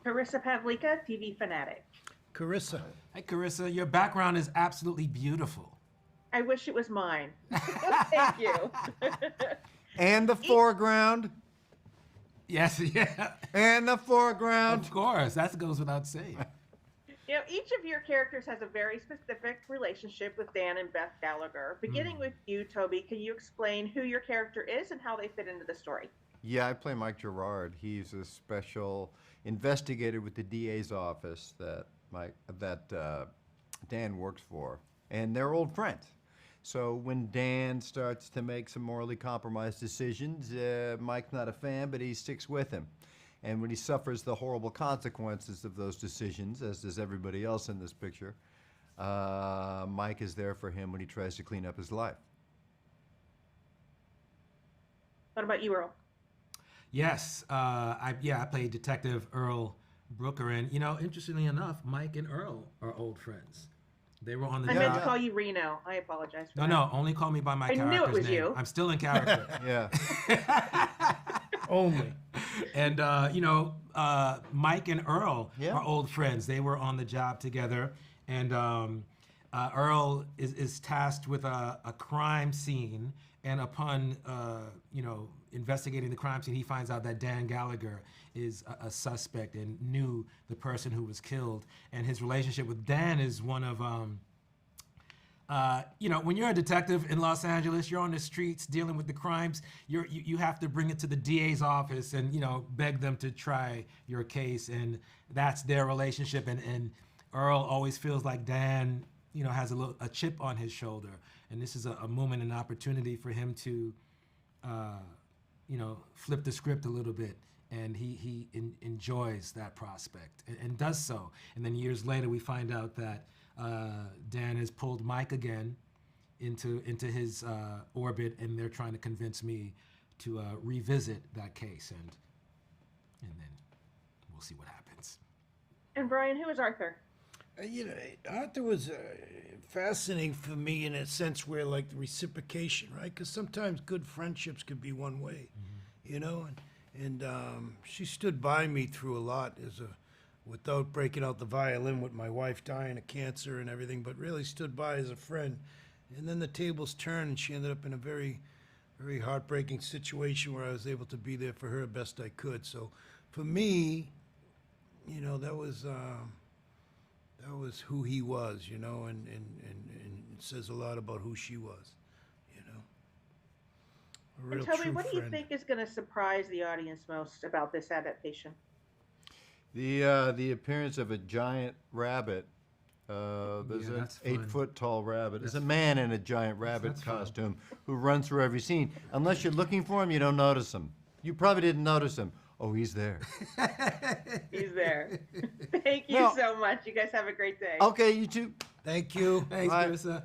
Carissa Pavlika, TV fanatic. Carissa. Hey, Carissa, your background is absolutely beautiful. I wish it was mine. Thank you. And the foreground. Yes, yeah. And the foreground. Of course, that goes without saying. Each of your characters has a very specific relationship with Dan and Beth Gallagher. Beginning with you, Toby, can you explain who your character is and how they fit into the story? Yeah, I play Mike Gerard. He's a special investigator with the DA's office that Dan works for, and they're old friends. So when Dan starts to make some morally compromised decisions, Mike's not a fan, but he sticks with him. And when he suffers the horrible consequences of those decisions, as does everybody else in this picture, Mike is there for him when he tries to clean up his life. What about you, Earl? Yes, I played Detective Earl Brooker, and interestingly enough, Mike and Earl are old friends. They were on the I job. meant to call you Reno. I apologize for that. No, only call me by my I knew character's it was name. you. I'm still in character. Yeah. Only. And Mike and Earl Yeah. are old friends. They were on the job together, and Earl is tasked with a crime scene. And upon investigating the crime scene, he finds out that Dan Gallagher is a suspect and knew the person who was killed. And his relationship with Dan is one of when you're a detective in Los Angeles, you're on the streets dealing with the crimes. You have to bring it to the DA's office and beg them to try your case, and that's their relationship. And Earl always feels like Dan, has a chip on his shoulder, and this is a moment, an opportunity for him to, flip the script a little bit. And he enjoys that prospect and does so. And then years later, we find out that Dan has pulled Mike again into his orbit, and they're trying to convince me to revisit that case, and then we'll see what happens. And Brian, who is Arthur? Arthur was fascinating for me in a sense where, like, the reciprocation, right? Because sometimes good friendships could be one way, and she stood by me through a lot without breaking out the violin with my wife dying of cancer and everything, but really stood by as a friend. And then the tables turned, and she ended up in a very, very heartbreaking situation where I was able to be there for her best I could. So for me, that was who he was, and it says a lot about who she was, A real And Toby, true what do you friend. think is going to surprise the audience most about this adaptation? The appearance of a giant rabbit. There's an that's fun. 8-foot tall rabbit. There's a man in a giant rabbit that's fun. costume who runs through every scene. Unless you're looking for him, you don't notice him. You probably didn't notice him. Oh, he's there. He's there. Thank you No. so much. You guys have a great day. Okay, you two. Thank you. Thanks, Bye. Marissa.